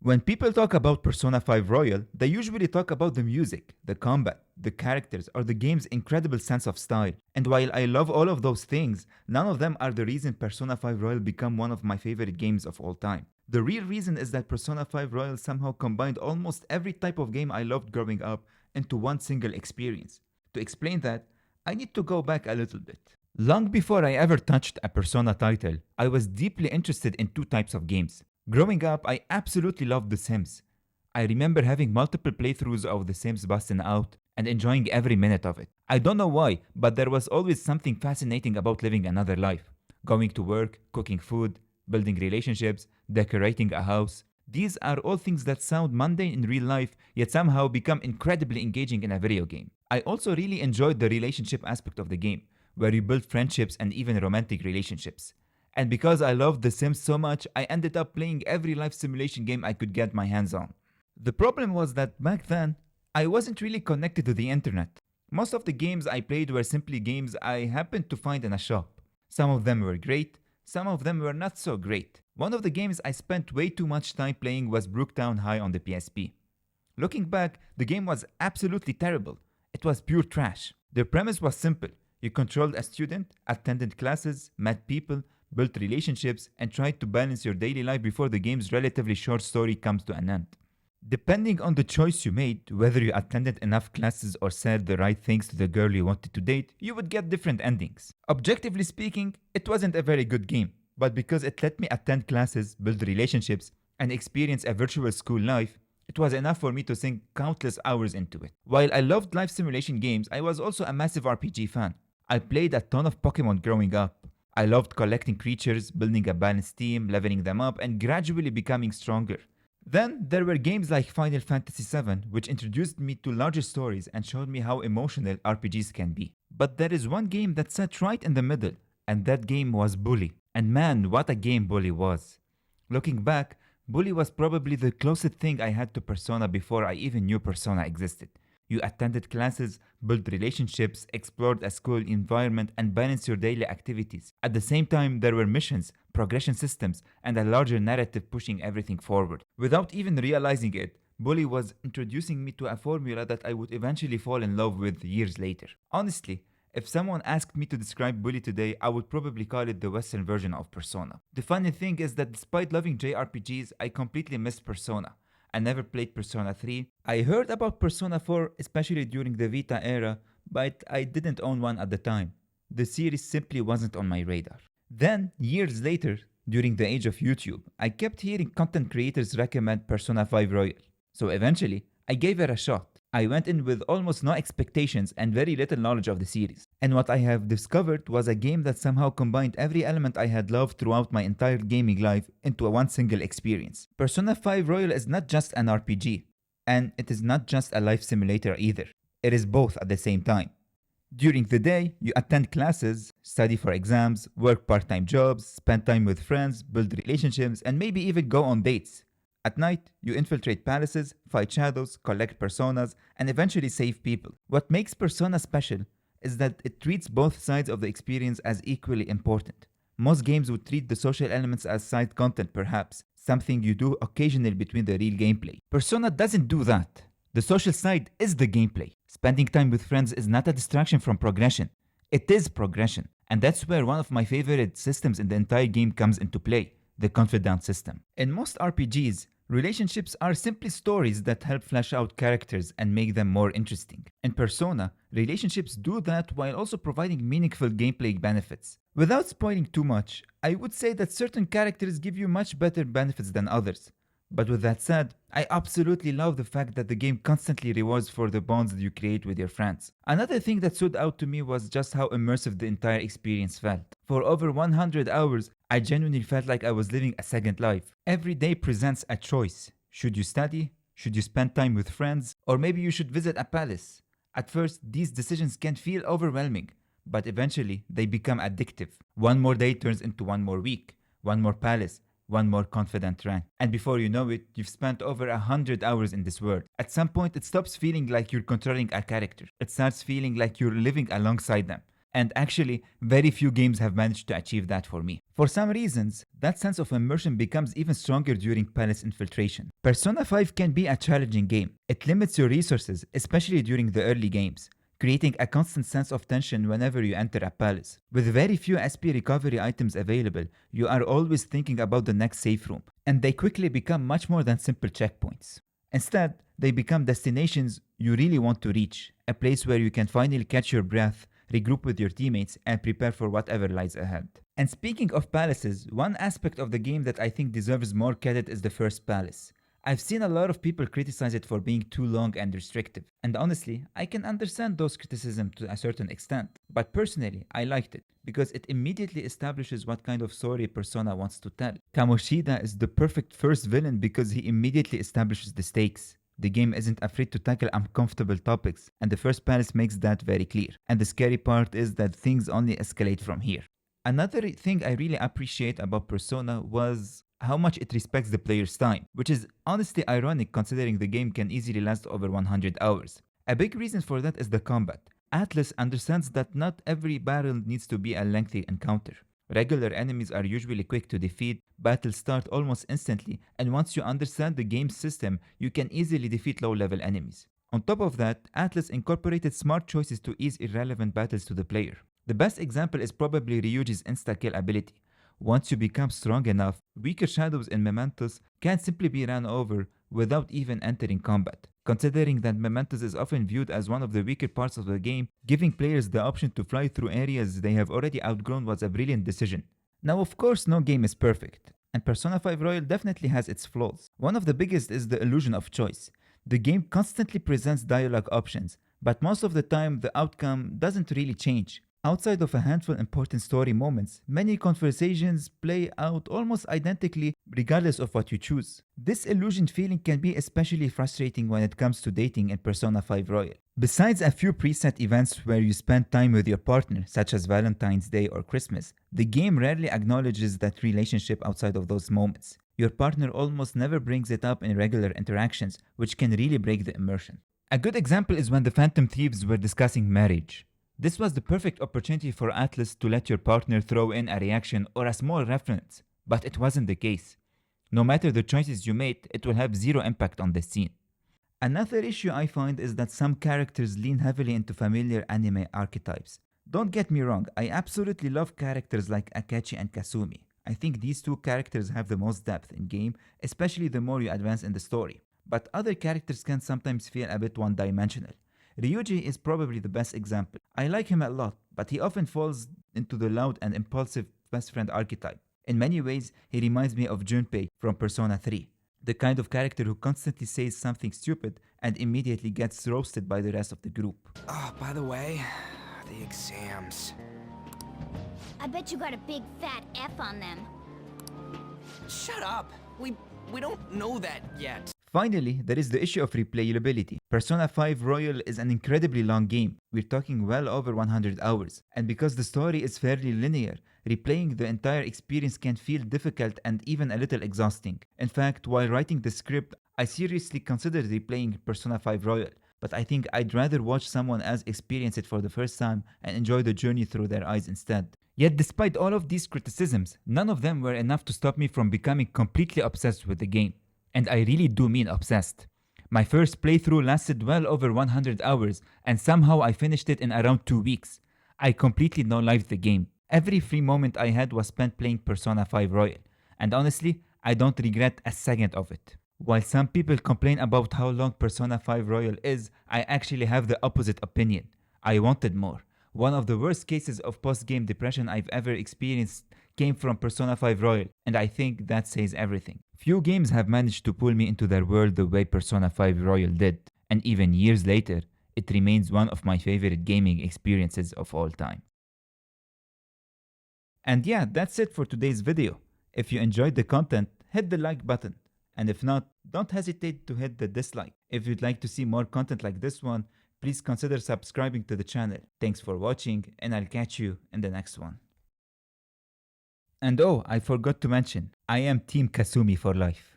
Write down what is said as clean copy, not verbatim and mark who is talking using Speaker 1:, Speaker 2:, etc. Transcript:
Speaker 1: When people talk about Persona 5 Royal, they usually talk about the music, the combat, the characters, or the game's incredible sense of style. And while I love all of those things, none of them are the reason Persona 5 Royal became one of my favorite games of all time. The real reason is that Persona 5 Royal somehow combined almost every type of game I loved growing up into one single experience. To explain that, I need to go back a little bit. Long before I ever touched a Persona title, I was deeply interested in two types of games. Growing up, I absolutely loved The Sims. I remember having multiple playthroughs of The Sims busting out and enjoying every minute of it. I don't know why, but there was always something fascinating about living another life. Going to work, cooking food, building relationships, decorating a house. These are all things that sound mundane in real life, yet somehow become incredibly engaging in a video game. I also really enjoyed the relationship aspect of the game, where you build friendships and even romantic relationships. And because I loved The Sims so much, I ended up playing every life simulation game I could get my hands on. The problem was that back then, I wasn't really connected to the internet. Most of the games I played were simply games I happened to find in a shop. Some of them were great, some of them were not so great. One of the games I spent way too much time playing was Brooktown High on the PSP. Looking back, the game was absolutely terrible. It was pure trash. The premise was simple. You controlled a student, attended classes, met people, built relationships, and tried to balance your daily life before the game's relatively short story comes to an end. Depending on the choice you made, whether you attended enough classes or said the right things to the girl you wanted to date, you would get different endings. Objectively speaking, it wasn't a very good game, but because it let me attend classes, build relationships, and experience a virtual school life, it was enough for me to sink countless hours into it. While I loved life simulation games, I was also a massive RPG fan. I played a ton of Pokemon growing up. I loved collecting creatures, building a balanced team, leveling them up, and gradually becoming stronger. Then there were games like Final Fantasy VII, which introduced me to larger stories and showed me how emotional RPGs can be. But there is one game that sat right in the middle, and that game was Bully. And man, what a game Bully was. Looking back, Bully was probably the closest thing I had to Persona before I even knew Persona existed. You attended classes, built relationships, explored a school environment, and balanced your daily activities. At the same time, there were missions, progression systems, and a larger narrative pushing everything forward. Without even realizing it, Bully was introducing me to a formula that I would eventually fall in love with years later. Honestly, if someone asked me to describe Bully today, I would probably call it the Western version of Persona. The funny thing is that despite loving JRPGs, I completely missed Persona. I never played Persona 3. I heard about Persona 4, especially during the Vita era, but I didn't own one at the time. The series simply wasn't on my radar. Then, years later, during the age of YouTube, I kept hearing content creators recommend Persona 5 Royal. So eventually, I gave it a shot. I went in with almost no expectations and very little knowledge of the series. And what I have discovered was a game that somehow combined every element I had loved throughout my entire gaming life into one single experience. Persona 5 Royal is not just an RPG, and it is not just a life simulator either. It is both at the same time. During the day, you attend classes, study for exams, work part-time jobs, spend time with friends, build relationships, and maybe even go on dates. At night, you infiltrate palaces, fight shadows, collect personas, and eventually save people. What makes Persona special is that it treats both sides of the experience as equally important. Most games would treat the social elements as side content perhaps, something you do occasionally between the real gameplay. Persona doesn't do that. The social side is the gameplay. Spending time with friends is not a distraction from progression. It is progression. And that's where one of my favorite systems in the entire game comes into play. The confidant system. In most RPGs, relationships are simply stories that help flesh out characters and make them more interesting. In Persona, relationships do that while also providing meaningful gameplay benefits. Without spoiling too much, I would say that certain characters give you much better benefits than others. But with that said, I absolutely love the fact that the game constantly rewards for the bonds that you create with your friends. Another thing that stood out to me was just how immersive the entire experience felt. For over 100 hours, I genuinely felt like I was living a second life. Every day presents a choice. Should you study? Should you spend time with friends? Or maybe you should visit a palace? At first, these decisions can feel overwhelming, but eventually they become addictive. One more day turns into one more week, one more palace, one more confident rank. And before you know it, you've spent over 100 hours in this world. At some point, it stops feeling like you're controlling a character. It starts feeling like you're living alongside them. And actually, very few games have managed to achieve that for me. For some reasons, that sense of immersion becomes even stronger during palace infiltration. Persona 5 can be a challenging game. It limits your resources, especially during the early games, creating a constant sense of tension whenever you enter a palace. With very few SP recovery items available, you are always thinking about the next safe room, and they quickly become much more than simple checkpoints. Instead, they become destinations you really want to reach, a place where you can finally catch your breath, regroup with your teammates, and prepare for whatever lies ahead. And speaking of palaces, one aspect of the game that I think deserves more credit is the first palace. I've seen a lot of people criticize it for being too long and restrictive, and honestly, I can understand those criticisms to a certain extent. But personally, I liked it, because it immediately establishes what kind of story Persona wants to tell. Kamoshida is the perfect first villain because he immediately establishes the stakes. The game isn't afraid to tackle uncomfortable topics, and the first palace makes that very clear. And the scary part is that things only escalate from here. Another thing I really appreciate about Persona was how much it respects the player's time, which is honestly ironic considering the game can easily last over 100 hours. A big reason for that is the combat. Atlus understands that not every battle needs to be a lengthy encounter. Regular enemies are usually quick to defeat, battles start almost instantly, and once you understand the game's system, you can easily defeat low-level enemies. On top of that, Atlus incorporated smart choices to ease irrelevant battles to the player. The best example is probably Ryuji's insta-kill ability. Once you become strong enough, weaker shadows in Mementos can simply be ran over without even entering combat. Considering that Mementos is often viewed as one of the weaker parts of the game, giving players the option to fly through areas they have already outgrown was a brilliant decision. Now of course no game is perfect, and Persona 5 Royal definitely has its flaws. One of the biggest is the illusion of choice. The game constantly presents dialogue options, but most of the time the outcome doesn't really change. Outside of a handful of important story moments, many conversations play out almost identically regardless of what you choose. This illusioned feeling can be especially frustrating when it comes to dating in Persona 5 Royal. Besides a few preset events where you spend time with your partner, such as Valentine's Day or Christmas, the game rarely acknowledges that relationship outside of those moments. Your partner almost never brings it up in regular interactions, which can really break the immersion. A good example is when the Phantom Thieves were discussing marriage. This was the perfect opportunity for Atlus to let your partner throw in a reaction or a small reference, but it wasn't the case. No matter the choices you made, it will have zero impact on the scene. Another issue I find is that some characters lean heavily into familiar anime archetypes. Don't get me wrong, I absolutely love characters like Akechi and Kasumi. I think these two characters have the most depth in game, especially the more you advance in the story. But other characters can sometimes feel a bit one-dimensional. Ryuji is probably the best example. I like him a lot, but he often falls into the loud and impulsive best friend archetype. In many ways, he reminds me of Junpei from Persona 3, the kind of character who constantly says something stupid and immediately gets roasted by the rest of the group.
Speaker 2: Oh, by the way, the exams.
Speaker 3: I bet you got a big fat F on them.
Speaker 2: Shut up! We don't know that yet.
Speaker 1: Finally, there is the issue of replayability. Persona 5 Royal is an incredibly long game. We're talking well over 100 hours. And because the story is fairly linear, replaying the entire experience can feel difficult and even a little exhausting. In fact, while writing the script, I seriously considered replaying Persona 5 Royal, but I think I'd rather watch someone else experience it for the first time and enjoy the journey through their eyes instead. Yet despite all of these criticisms, none of them were enough to stop me from becoming completely obsessed with the game. And I really do mean obsessed. My first playthrough lasted well over 100 hours and somehow I finished it in around 2 weeks. I completely no-lifed the game. Every free moment I had was spent playing Persona 5 Royal, and honestly, I don't regret a second of it. While some people complain about how long Persona 5 Royal is, I actually have the opposite opinion. I wanted more. One of the worst cases of post-game depression I've ever experienced came from Persona 5 Royal, and I think that says everything. Few games have managed to pull me into their world the way Persona 5 Royal did, and even years later, it remains one of my favorite gaming experiences of all time. And yeah, that's it for today's video. If you enjoyed the content, hit the like button, and if not, don't hesitate to hit the dislike. If you'd like to see more content like this one, please consider subscribing to the channel. Thanks for watching, and I'll catch you in the next one. And oh, I forgot to mention, I am Team Kasumi for life.